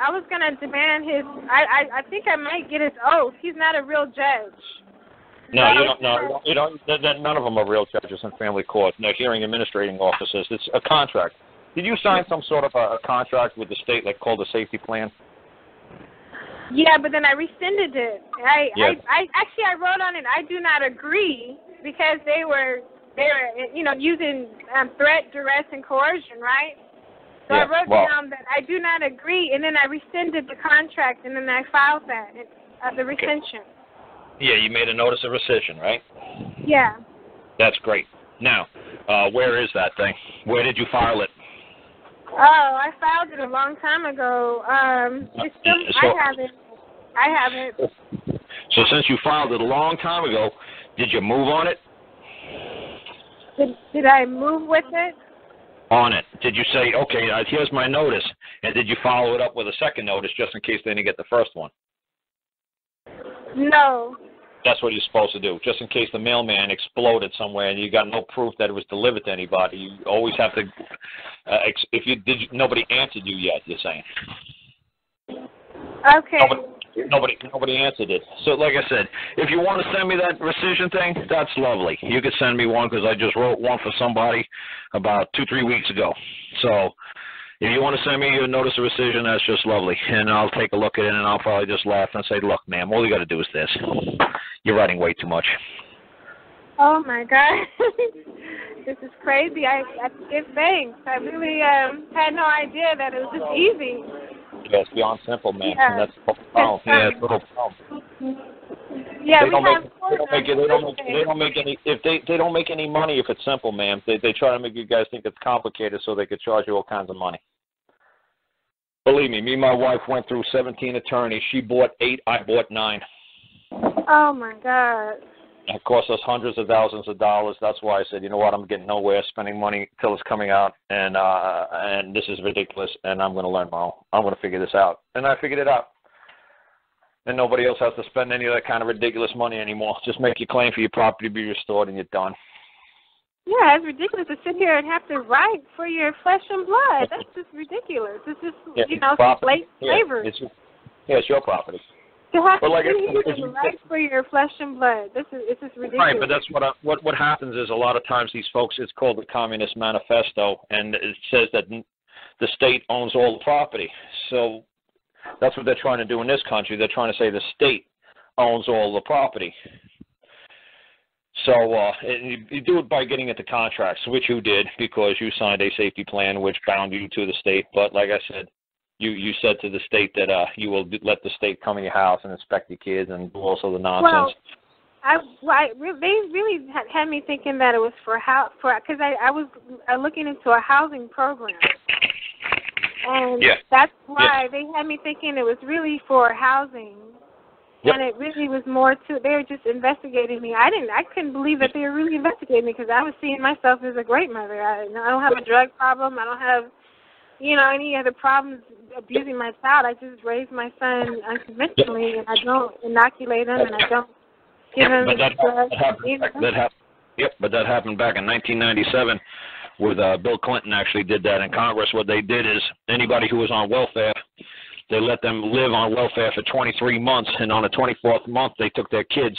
I was gonna demand his. I think I might get his oath. He's not a real judge. No, you don't. No, you don't. None of them are real judges in family court. No, hearing administrating officers. It's a contract. Did you sign some sort of a contract with the state, like called a safety plan? Yeah, but then I rescinded it. I wrote on it. I do not agree because they were using threat, duress, and coercion, right? So I wrote down that I do not agree, and then I rescinded the contract, and then I filed that the rescission. Yeah, you made a notice of rescission, right? Yeah. That's great. Now, where is that thing? Where did you file it? Oh, I filed it a long time ago. I have it. So since you filed it a long time ago, did you move on it? Did I move with it? On it. Did you say, okay, here's my notice, and did you follow it up with a second notice just in case they didn't get the first one? No. That's what you're supposed to do, just in case the mailman exploded somewhere and you got no proof that it was delivered to anybody. You always have to, nobody answered you yet, you're saying. Okay. Nobody answered it. So like I said, if you want to send me that rescission thing, that's lovely. You could send me one because I just wrote one for somebody about 2-3 weeks ago. So if you want to send me a notice of rescission, that's just lovely. And I'll take a look at it, and I'll probably just laugh and say, look, ma'am, all you got to do is this. You're writing way too much. Oh, my God. This is crazy. I give thanks. I really had no idea that it was this easy. Yeah, it's beyond simple, man. Yeah. And that's the whole problem. Yeah, it's the whole problem. Yeah, they don't make any money if it's simple, ma'am. They try to make you guys think it's complicated so they could charge you all kinds of money. Believe me, and my wife went through 17 attorneys. She bought 8, I bought 9. Oh my God. It cost us hundreds of thousands of dollars. That's why I said, you know what, I'm getting nowhere spending money till it's coming out, and this is ridiculous, and I'm going to learn my own. I'm going to figure this out. And I figured it out. And nobody else has to spend any of that kind of ridiculous money anymore. Just make your claim for your property to be restored, and you're done. Yeah, it's ridiculous to sit here and have to write for your flesh and blood. That's just ridiculous. It's just, slavery. It's your property. To have to write for your flesh and blood. It's just ridiculous. Right, but that's what happens is a lot of times these folks, it's called the Communist Manifesto, and it says that the state owns all the property. So that's what they're trying to do in this country. They're trying to say the state owns all the property. So you do it by getting into contracts, which you did because you signed a safety plan which bound you to the state. But like I said, you said to the state that you will let the state come in your house and inspect your kids and do also the nonsense. They really had me thinking that it was because I was looking into a housing program. And that's why they had me thinking it was really for housing. Yep. And it really was more to, they were just investigating me. I couldn't believe that they were really investigating me because I was seeing myself as a great mother. I don't have a drug problem. I don't have, any other problems abusing my child. I just raise my son unconventionally, and I don't inoculate him, and I don't give him drugs. But that happened back in 1997 with Bill Clinton actually did that in Congress. What they did is anybody who was on welfare, they let them live on welfare for 23 months, and on the 24th month, they took their kids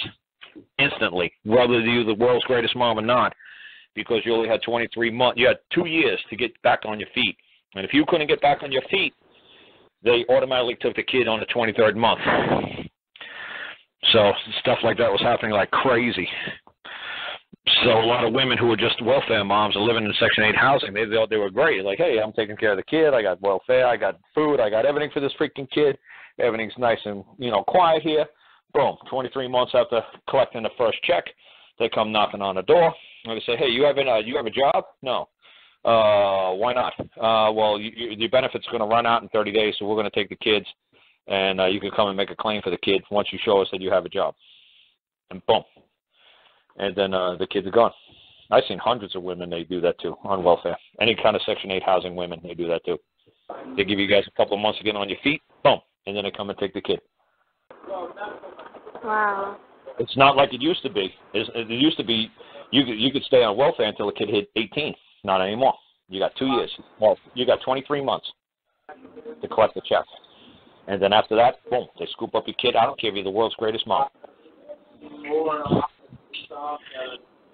instantly, whether you're the world's greatest mom or not, because you only had 23 months. You had 2 years to get back on your feet. And if you couldn't get back on your feet, they automatically took the kid on the 23rd month. So stuff like that was happening like crazy. So a lot of women who were just welfare moms and living in Section 8 housing, they thought they were great. Like, hey, I'm taking care of the kid. I got welfare. I got food. I got everything for this freaking kid. Everything's nice and, quiet here. Boom, 23 months after collecting the first check, they come knocking on the door. And they say, hey, you have a job? No. Why not? Well, your benefit's going to run out in 30 days, so we're going to take the kids, and you can come and make a claim for the kid once you show us that you have a job. And boom. And then the kids are gone. I've seen hundreds of women, they do that too, on welfare. Any kind of Section 8 housing women, they do that too. They give you guys a couple of months to get on your feet, boom, and then they come and take the kid. Wow. It's not like it used to be. It used to be you could stay on welfare until the kid hit 18. Not anymore. You got 2 years. Well, you got 23 months to collect the check. And then after that, boom, they scoop up your kid. I don't care if you're the world's greatest mom.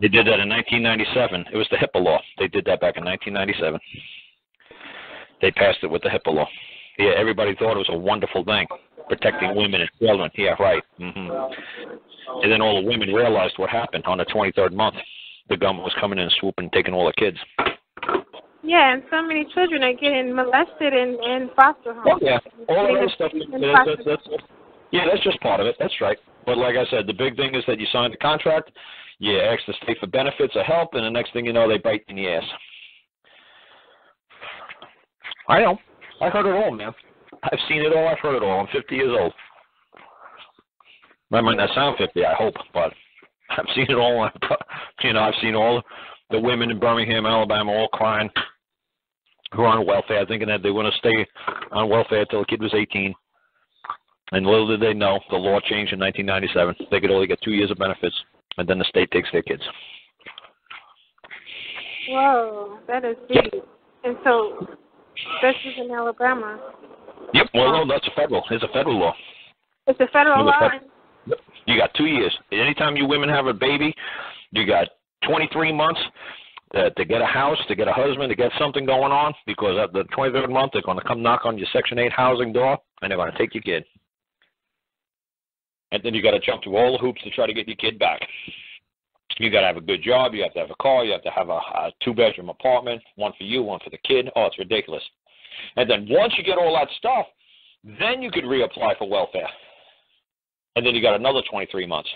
They did that in 1997. It was the HIPAA law. They did that back in 1997. They passed it with the HIPAA law. Yeah, everybody thought it was a wonderful thing, protecting women and children. Yeah, right. And then all the women realized what happened on the 23rd month. The government was coming in and swooping and taking all the kids. Yeah, and so many children are getting molested in foster homes. Oh, yeah, all of that stuff. That's just part of it. That's right. But like I said, the big thing is that you sign the contract, you ask the state for benefits or help, and the next thing you know, they bite you in the ass. I know. I heard it all, man. I've seen it all. I've heard it all. I'm 50 years old. I might not sound 50, I hope, but I've seen it all. I've seen all the women in Birmingham, Alabama, all crying, who are on welfare, thinking that they want to stay on welfare until the kid was 18. And little did they know, the law changed in 1997. They could only get 2 years of benefits, and then the state takes their kids. Whoa, that is big. And so this is in Alabama. Yep, well, no, that's a federal. It's a federal law. It's a federal law? Yep. You got 2 years. Anytime you women have a baby, you got 23 months to get a house, to get a husband, to get something going on, because at the 23rd month, they're going to come knock on your Section 8 housing door, and they're going to take your kid. And then you got to jump through all the hoops to try to get your kid back. You got to have a good job. You have to have a car. You have to have a 2-bedroom apartment, one for you, one for the kid. Oh, it's ridiculous. And then once you get all that stuff, then you could reapply for welfare. And then you got another 23 months.